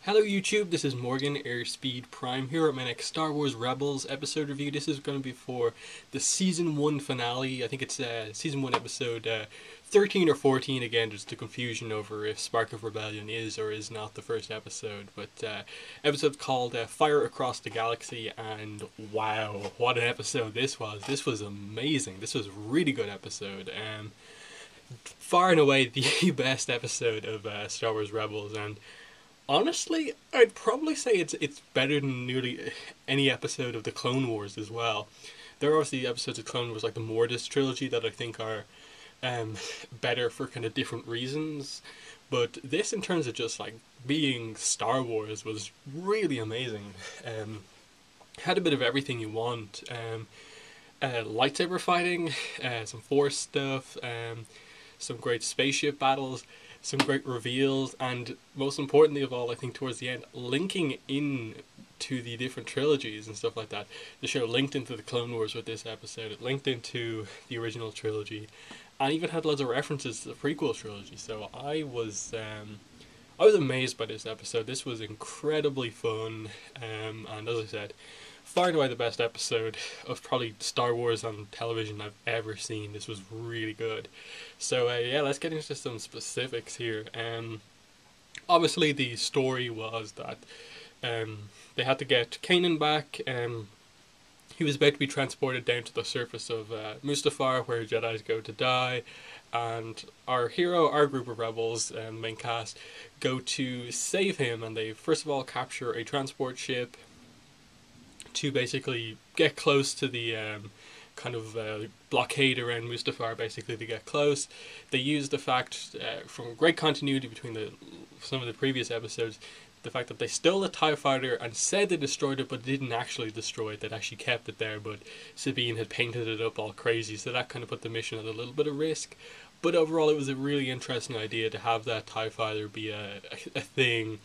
Hello YouTube, this is Morgan, Airspeed Prime, here at my next Star Wars Rebels episode review. This is going to be for the Season 1 finale. I think it's Season 1 episode 13 or 14, again, just a confusion over if Spark of Rebellion is or is not the first episode. But episode's called Fire Across the Galaxy, and wow, what an episode this was. This was amazing. This was a really good episode. Far and away the best episode of Star Wars Rebels, and honestly, I'd probably say it's better than nearly any episode of the Clone Wars as well. There are obviously episodes of Clone Wars like the Mortis trilogy that I think are better for kind of different reasons, but this, in terms of just like being Star Wars, was really amazing. Had a bit of everything you want. Lightsaber fighting, some Force stuff, some great spaceship battles, some great reveals, and most importantly of all, I think towards the end, linking in to the different trilogies and stuff like that. The show linked into the Clone Wars with this episode. It linked into the original trilogy, and even had loads of references to the prequel trilogy. So I was amazed by this episode. This was incredibly fun, and as I said, far and away the best episode of probably Star Wars on television I've ever seen. This was really good. So yeah, let's get into some specifics here. Obviously the story was that they had to get Kanan back. He was about to be transported down to the surface of Mustafar, where Jedi's go to die, and our hero, our group of rebels, main cast, go to save him, and they first of all capture a transport ship to basically get close to the kind of blockade around Mustafar, basically, to get close. They use the fact, from great continuity between some of the previous episodes, the fact that they stole a TIE fighter and said they destroyed it, but didn't actually destroy it. They'd actually kept it there, but Sabine had painted it up all crazy, so that kind of put the mission at a little bit of risk. But overall, it was a really interesting idea to have that TIE fighter be a thing,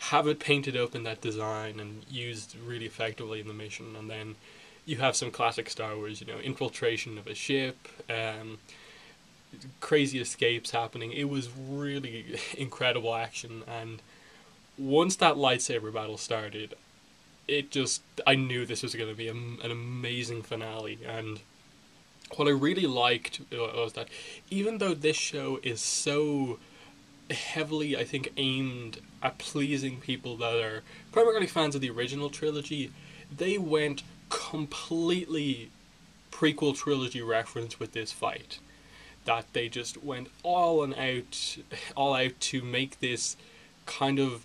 have it painted up in that design and used really effectively in the mission. And then you have some classic Star Wars, infiltration of a ship, crazy escapes happening. It was really incredible action, and once that lightsaber battle started, I knew this was going to be an amazing finale. And what I really liked was that even though this show is so heavily, I think, aimed at pleasing people that are primarily fans of the original trilogy, they went completely prequel trilogy reference with this fight. That they just went all out to make this kind of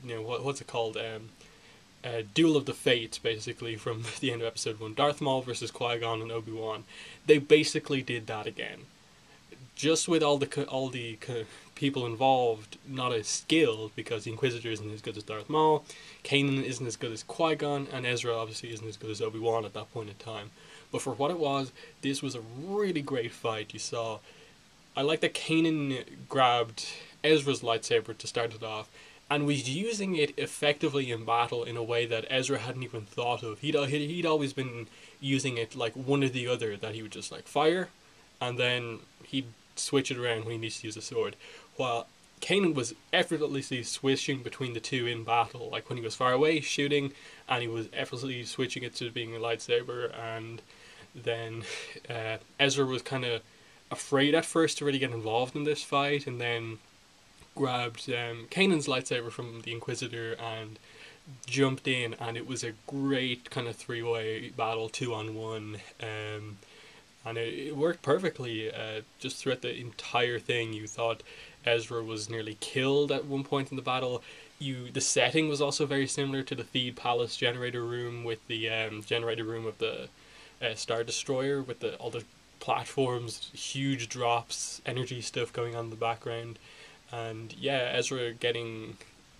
what's it called, duel of the fates, basically, from the end of episode 1, Darth Maul versus Qui-Gon and Obi-Wan. They basically did that again, just with all the people involved not as skilled, because the Inquisitor isn't as good as Darth Maul, Kanan isn't as good as Qui-Gon, and Ezra obviously isn't as good as Obi-Wan at that point in time. But for what it was, this was a really great fight. I like that Kanan grabbed Ezra's lightsaber to start it off, and was using it effectively in battle in a way that Ezra hadn't even thought of. He'd always been using it like one or the other, that he would just like fire, and then he'd switch it around when he needs to use a sword. While Kanan was effortlessly switching between the two in battle, like when he was far away shooting, and he was effortlessly switching it to being a lightsaber. And then Ezra was kind of afraid at first to really get involved in this fight, and then grabbed Kanan's lightsaber from the Inquisitor and jumped in, and it was a great kind of three-way battle, 2-on-1, and it worked perfectly. Just throughout the entire thing, you thought Ezra was nearly killed at one point in the battle. The setting was also very similar to the Theed Palace generator room, with the generator room of the Star Destroyer, with all the platforms, huge drops, energy stuff going on in the background. And yeah, Ezra getting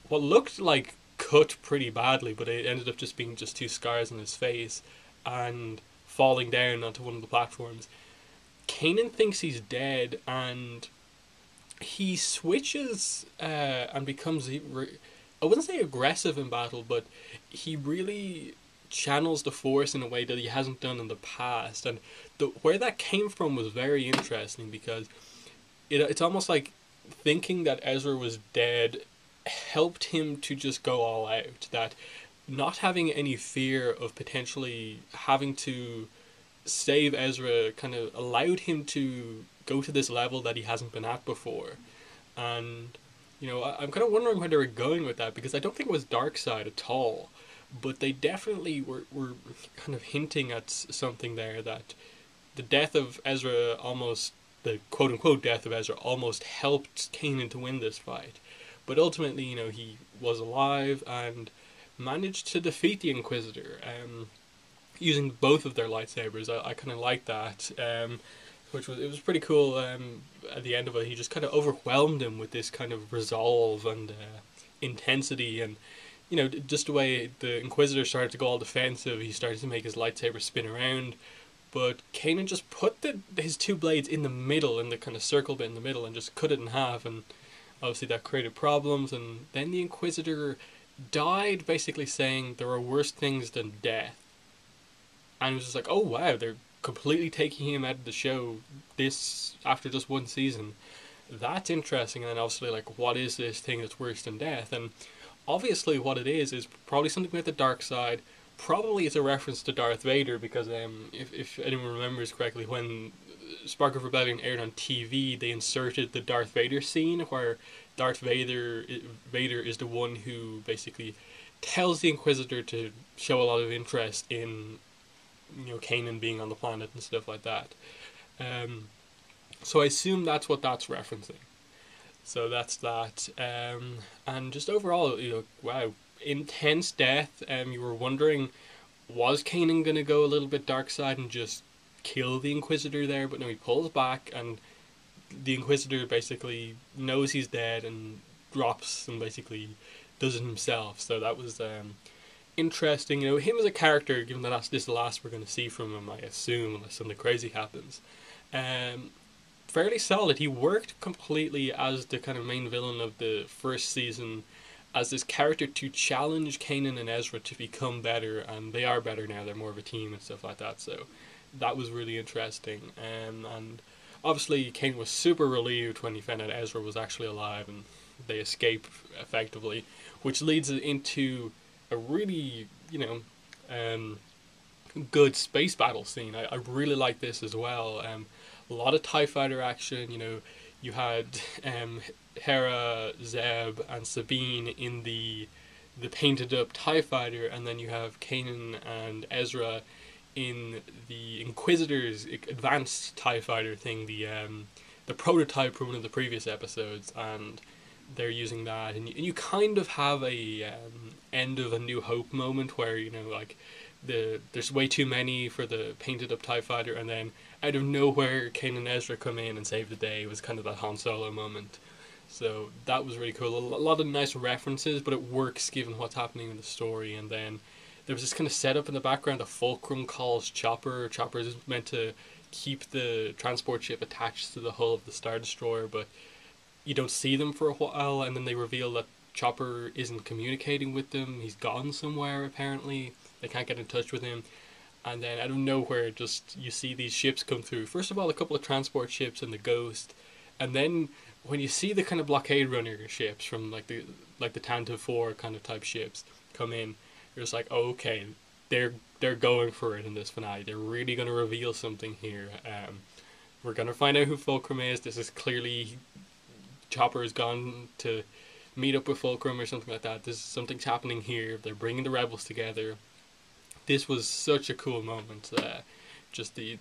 what looked like cut pretty badly, but it ended up just being just two scars on his face, and falling down onto one of the platforms. Kanan thinks he's dead, and he switches and becomes, I wouldn't say aggressive in battle, but he really channels the Force in a way that he hasn't done in the past. And where that came from was very interesting, because it's almost like thinking that Ezra was dead helped him to just go all out. That not having any fear of potentially having to save Ezra kind of allowed him to go to this level that he hasn't been at before. And, I'm kind of wondering where they were going with that, because I don't think it was dark side at all. But they definitely were kind of hinting at something there, that the death of Ezra almost, the quote unquote death of Ezra, almost helped Kanan to win this fight. But ultimately, he was alive and managed to defeat the Inquisitor, using both of their lightsabers. I kind of like that, which was, it was pretty cool. At the end of it, he just kind of overwhelmed him with this kind of resolve and intensity, and just the way the Inquisitor started to go all defensive, he started to make his lightsaber spin around. But Kanan just put his two blades in the middle, in the kind of circle bit in the middle, and just cut it in half, and obviously that created problems. And then the Inquisitor died, basically saying there are worse things than death. And it was just like, oh wow, they're completely taking him out of the show this after just one season. That's interesting. And then obviously, like, what is this thing that's worse than death? And obviously what it is probably something with the dark side. Probably it's a reference to Darth Vader, because if anyone remembers correctly, when Spark of Rebellion aired on TV, they inserted the Darth Vader scene where Vader is the one who basically tells the Inquisitor to show a lot of interest in Kanan being on the planet and stuff like that. So I assume that's what that's referencing. So that's that. And just overall, wow, intense death. You were wondering, was Kanan going to go a little bit dark side and just kill the Inquisitor there? But no, he pulls back, and the Inquisitor basically knows he's dead and drops and basically does it himself. So that was interesting. Him as a character, given that this is the last we're going to see from him, I assume, unless something crazy happens. Fairly solid. He worked completely as the kind of main villain of the first season, as this character to challenge Kanan and Ezra to become better, and they are better now. They're more of a team and stuff like that. So that was really interesting. And obviously, Kanan was super relieved when he found out Ezra was actually alive, and they escape effectively, which leads it into a really, good space battle scene. I really like this as well. A lot of TIE fighter action. You had Hera, Zeb, and Sabine in the painted up TIE fighter, and then you have Kanan and Ezra in the Inquisitor's advanced TIE fighter thing, the prototype from one of the previous episodes, and they're using that, and you kind of have a end of A New Hope moment where like there's way too many for the painted up TIE fighter, and then out of nowhere Kanan and Ezra come in and save the day. It was kind of that Han Solo moment. So that was really cool. A lot of nice references, but it works given what's happening in the story. And then there was this kind of setup in the background. The Fulcrum calls Chopper. Chopper is meant to keep the transport ship attached to the hull of the Star Destroyer, but you don't see them for a while, and then they reveal that Chopper isn't communicating with them. He's gone somewhere, apparently. They can't get in touch with him. And then out of nowhere, just you see these ships come through. First of all, a couple of transport ships and the Ghost, and then when you see the kind of blockade runner ships from like the Tantive 4 kind of type ships come in, you're just like, oh, okay, they're going for it in this finale. They're really going to reveal something here. We're going to find out who Fulcrum is. This is clearly Chopper has gone to meet up with Fulcrum or something like that. Something's happening here. They're bringing the rebels together. This was such a cool moment. Just the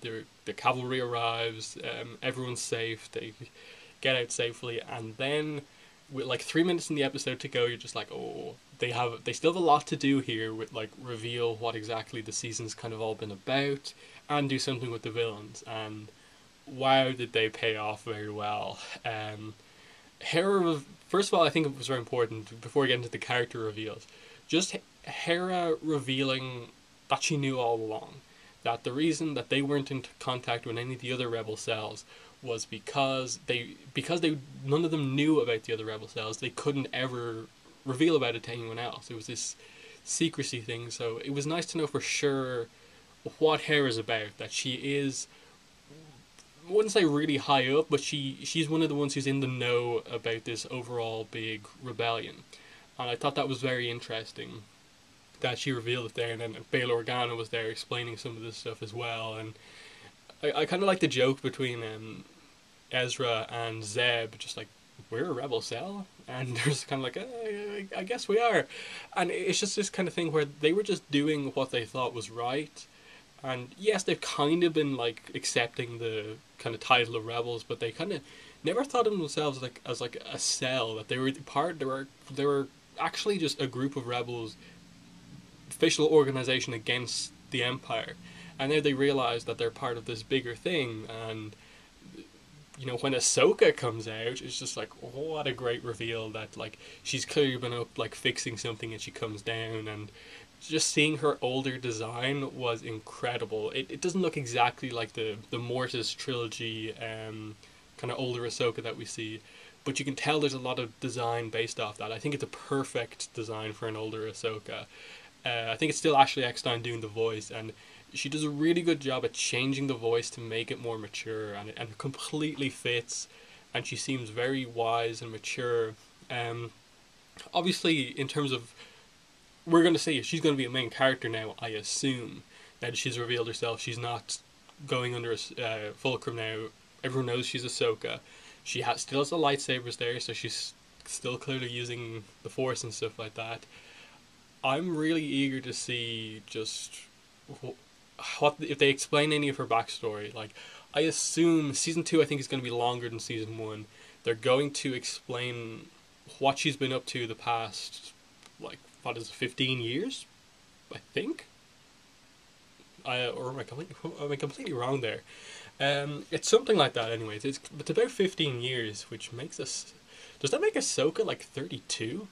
cavalry arrives, everyone's safe, they get out safely, and then with like 3 minutes in the episode to go, you're just like, oh, they still have a lot to do here with like reveal what exactly the season's kind of all been about, and do something with the villains. And wow, did they pay off very well. Hera, first of all, I think it was very important before we get into the character reveals. Just Hera revealing that she knew all along, that the reason that they weren't in contact with any of the other rebel cells was because none of them knew about the other rebel cells. They couldn't ever reveal about it to anyone else. It was this secrecy thing. So it was nice to know for sure what Hera's about, that she is wouldn't say really high up, but she's one of the ones who's in the know about this overall big rebellion. And I thought that was very interesting that she revealed it there, and then Bail Organa was there explaining some of this stuff as well. And I kind of like the joke between Ezra and Zeb, just like, we're a rebel cell, and there's kind of like, I guess we are, and it's just this kind of thing where they were just doing what they thought was right, and yes, they've kind of been like accepting the kind of title of rebels, but they kind of never thought of themselves like as like a cell, that they were part. They were actually just a group of rebels, official organization against the Empire, and now they realize that they're part of this bigger thing. And when Ahsoka comes out, it's just like, oh, what a great reveal that like she's clearly been up like fixing something, and she comes down, and just seeing her older design was incredible. It doesn't look exactly like the Mortis trilogy kind of older Ahsoka that we see, but you can tell there's a lot of design based off that. I think it's a perfect design for an older Ahsoka. I think it's still Ashley Eckstein doing the voice, and she does a really good job at changing the voice to make it more mature, and it completely fits, and she seems very wise and mature. Obviously, in terms of, we're going to see she's going to be a main character now, I assume. That she's revealed herself. She's not going under Fulcrum now. Everyone knows she's Ahsoka. She still has the lightsabers there, so she's still clearly using the Force and stuff like that. I'm really eager to see just what if they explain any of her backstory. Like, I assume season 2, I think, is going to be longer than season 1. They're going to explain what she's been up to the past, like, what is it, 15 years, I think. Or am I completely wrong there? It's something like that. Anyways, it's about 15 years, which makes us. Does that make Ahsoka like 32?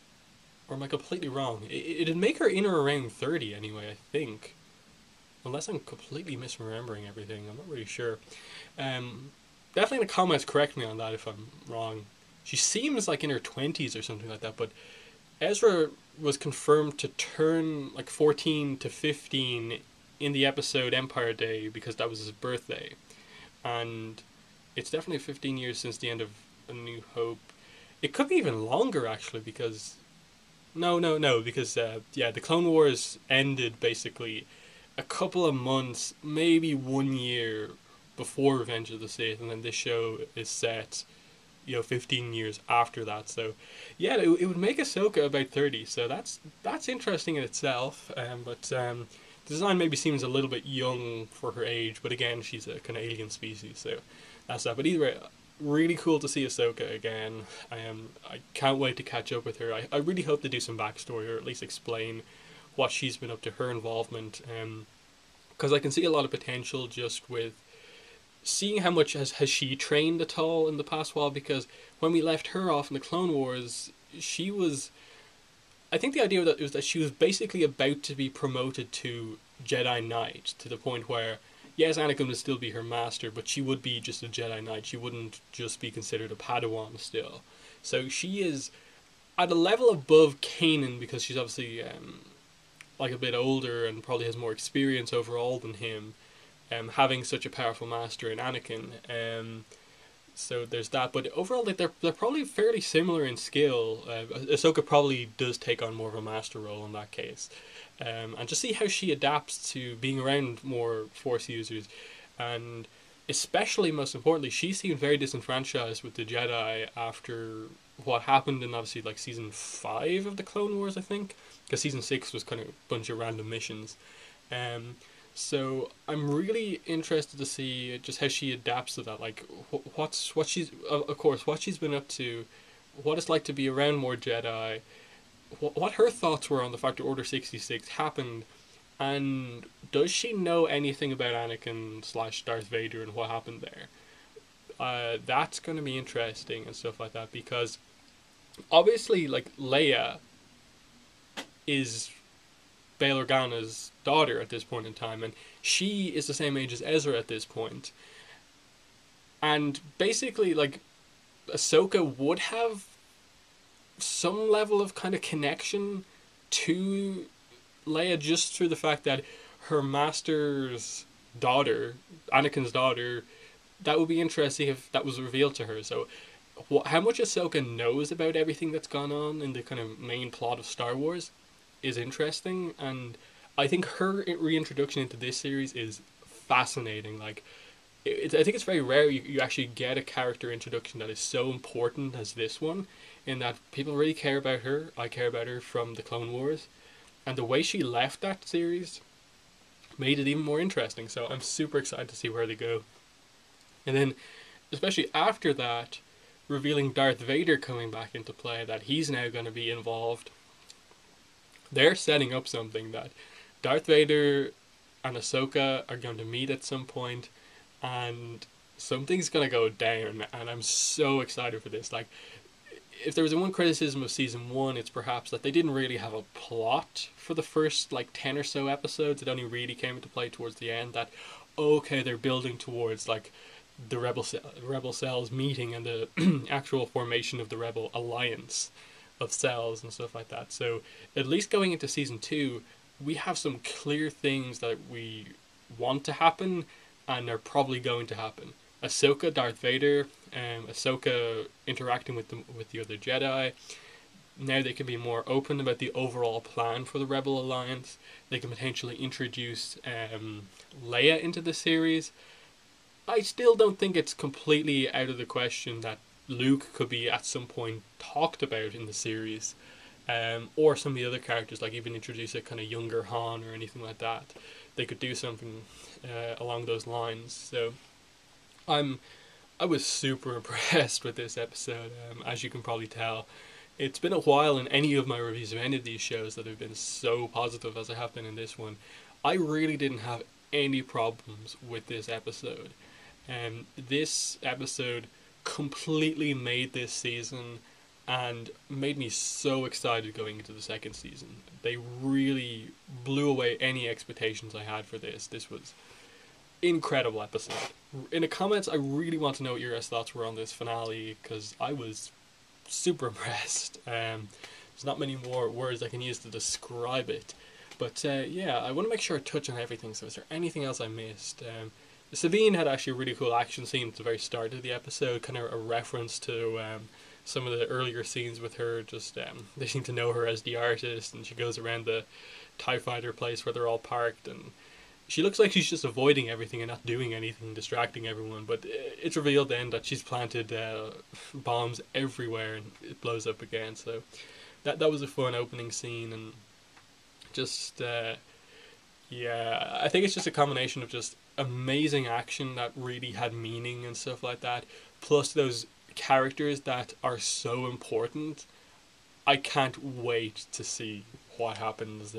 Or am I completely wrong? It'd make her in or around 30 anyway, I think. Unless I'm completely misremembering everything, I'm not really sure. Definitely in the comments, correct me on that if I'm wrong. She seems like in her 20s or something like that, but Ezra was confirmed to turn like 14 to 15 in the episode Empire Day because that was his birthday. And it's definitely 15 years since the end of A New Hope. It could be even longer, actually, because... No, because, the Clone Wars ended, basically, a couple of months, maybe 1 year before Revenge of the Sith, and then this show is set, 15 years after that. So, yeah, it would make Ahsoka about 30, so that's interesting in itself, but the design maybe seems a little bit young for her age, but again, she's a kind of alien species, so that's that. But either way, really cool to see Ahsoka again. I can't wait to catch up with her. I really hope to do some backstory, or at least explain what she's been up to, her involvement, because I can see a lot of potential just with seeing how much has she trained at all in the past while, because when we left her off in the Clone Wars, she was... I think the idea was that she was basically about to be promoted to Jedi Knight, to the point where, yes, Anakin would still be her master, but she would be just a Jedi Knight. She wouldn't just be considered a Padawan still. So she is at a level above Kanan, because she's obviously like a bit older and probably has more experience overall than him, having such a powerful master in Anakin. So there's that, but overall, like, they're probably fairly similar in skill. Ahsoka probably does take on more of a master role in that case, and just see how she adapts to being around more Force users, and especially, most importantly, she seemed very disenfranchised with the Jedi after what happened in, obviously, like, season 5 of the Clone Wars, I think, because season 6 was kind of a bunch of random missions. So I'm really interested to see just how she adapts to that. Like, what she's, of course, what she's been up to, what it's like to be around more Jedi, what her thoughts were on the fact that Order 66 happened, and does she know anything about Anakin / Darth Vader and what happened there? That's going to be interesting and stuff like that, because obviously, like, Leia is Bail Organa's daughter at this point in time, and she is the same age as Ezra at this point. And basically, like, Ahsoka would have some level of kind of connection to Leia just through the fact that her master's daughter, Anakin's daughter, that would be interesting if that was revealed to her. So, how much Ahsoka knows about everything that's gone on in the kind of main plot of Star Wars is interesting, and I think her reintroduction into this series is fascinating. Like, I think it's very rare you actually get a character introduction that is so important as this one, in that people really care about her. I care about her from the Clone Wars, and the way she left that series made it even more interesting. So I'm super excited to see where they go. And then, especially after that, revealing Darth Vader coming back into play, that he's now going to be involved. They're setting up something that Darth Vader and Ahsoka are going to meet at some point, and something's going to go down, and I'm so excited for this. Like, if there was one criticism of season one, it's perhaps that they didn't really have a plot for the first like 10 or so episodes. It only really came into play towards the end. That okay, they're building towards like the rebel cells meeting and the actual formation of the rebel alliance of cells and stuff like that. So at least going into season two, we have some clear things that we want to happen and are probably going to happen. Ahsoka, Darth Vader, Ahsoka interacting with the other Jedi. Now they can be more open about the overall plan for the Rebel Alliance. They can potentially introduce Leia into the series. I still don't think it's completely out of the question that Luke could be at some point talked about in the series, or some of the other characters, like even introduce a kind of younger Han or anything like that. They could do something along those lines. So I was super impressed with this episode, as you can probably tell. It's been a while in any of my reviews of any of these shows that have been so positive as I have been in this one. I really didn't have any problems with this episode. This episode completely made this season and made me so excited going into the second season. They really blew away any expectations I had for this. This was incredible episode. In the comments, I really want to know what your guys' thoughts were on this finale, because I was super impressed. There's not many more words I can use to describe it. But yeah, I want to make sure I touch on everything, so is there anything else I missed? Sabine had actually a really cool action scene at the very start of the episode, kind of a reference to some of the earlier scenes with her. Just they seem to know her as the artist, and she goes around the TIE fighter place where they're all parked, and she looks like she's just avoiding everything and not doing anything, distracting everyone. But it's revealed then that she's planted bombs everywhere, and it blows up again. So that was a fun opening scene, and just yeah, I think it's just a combination of just amazing action that really had meaning and stuff like that, plus those characters that are so important. I can't wait to see what happens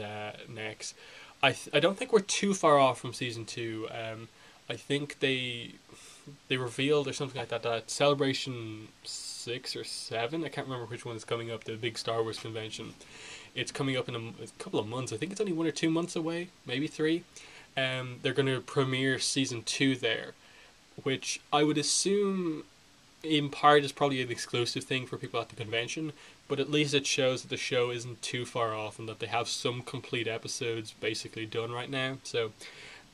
next. I don't think we're too far off from season 2. I think they revealed or something like that that Celebration 6 or 7, I can't remember which one is coming up, the big Star Wars convention. It's coming up in a couple of months. I think it's only 1 or 2 months away, maybe 3. They're going to premiere season 2 there, which I would assume in part is probably an exclusive thing for people at the convention, but at least it shows that the show isn't too far off and that they have some complete episodes basically done right now. So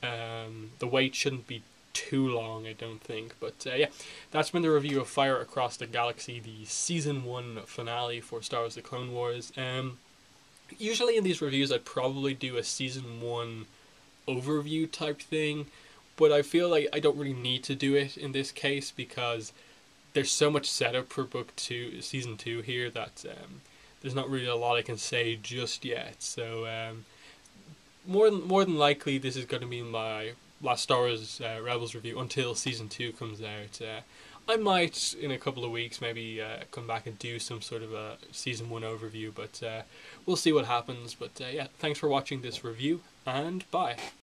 the wait shouldn't be too long, I don't think. But yeah, that's been the review of Fire Across the Galaxy, the season 1 finale for Star Wars: The Clone Wars. Usually in these reviews I'd probably do a season 1 overview type thing, but I feel like I don't really need to do it in this case because there's so much setup for season 2 here that there's not really a lot I can say just yet. So more than likely this is going to be my last Star Wars Rebels review until season 2 comes out. I might in a couple of weeks maybe come back and do some sort of a season 1 overview, but we'll see what happens. But yeah, thanks for watching this review, and bye.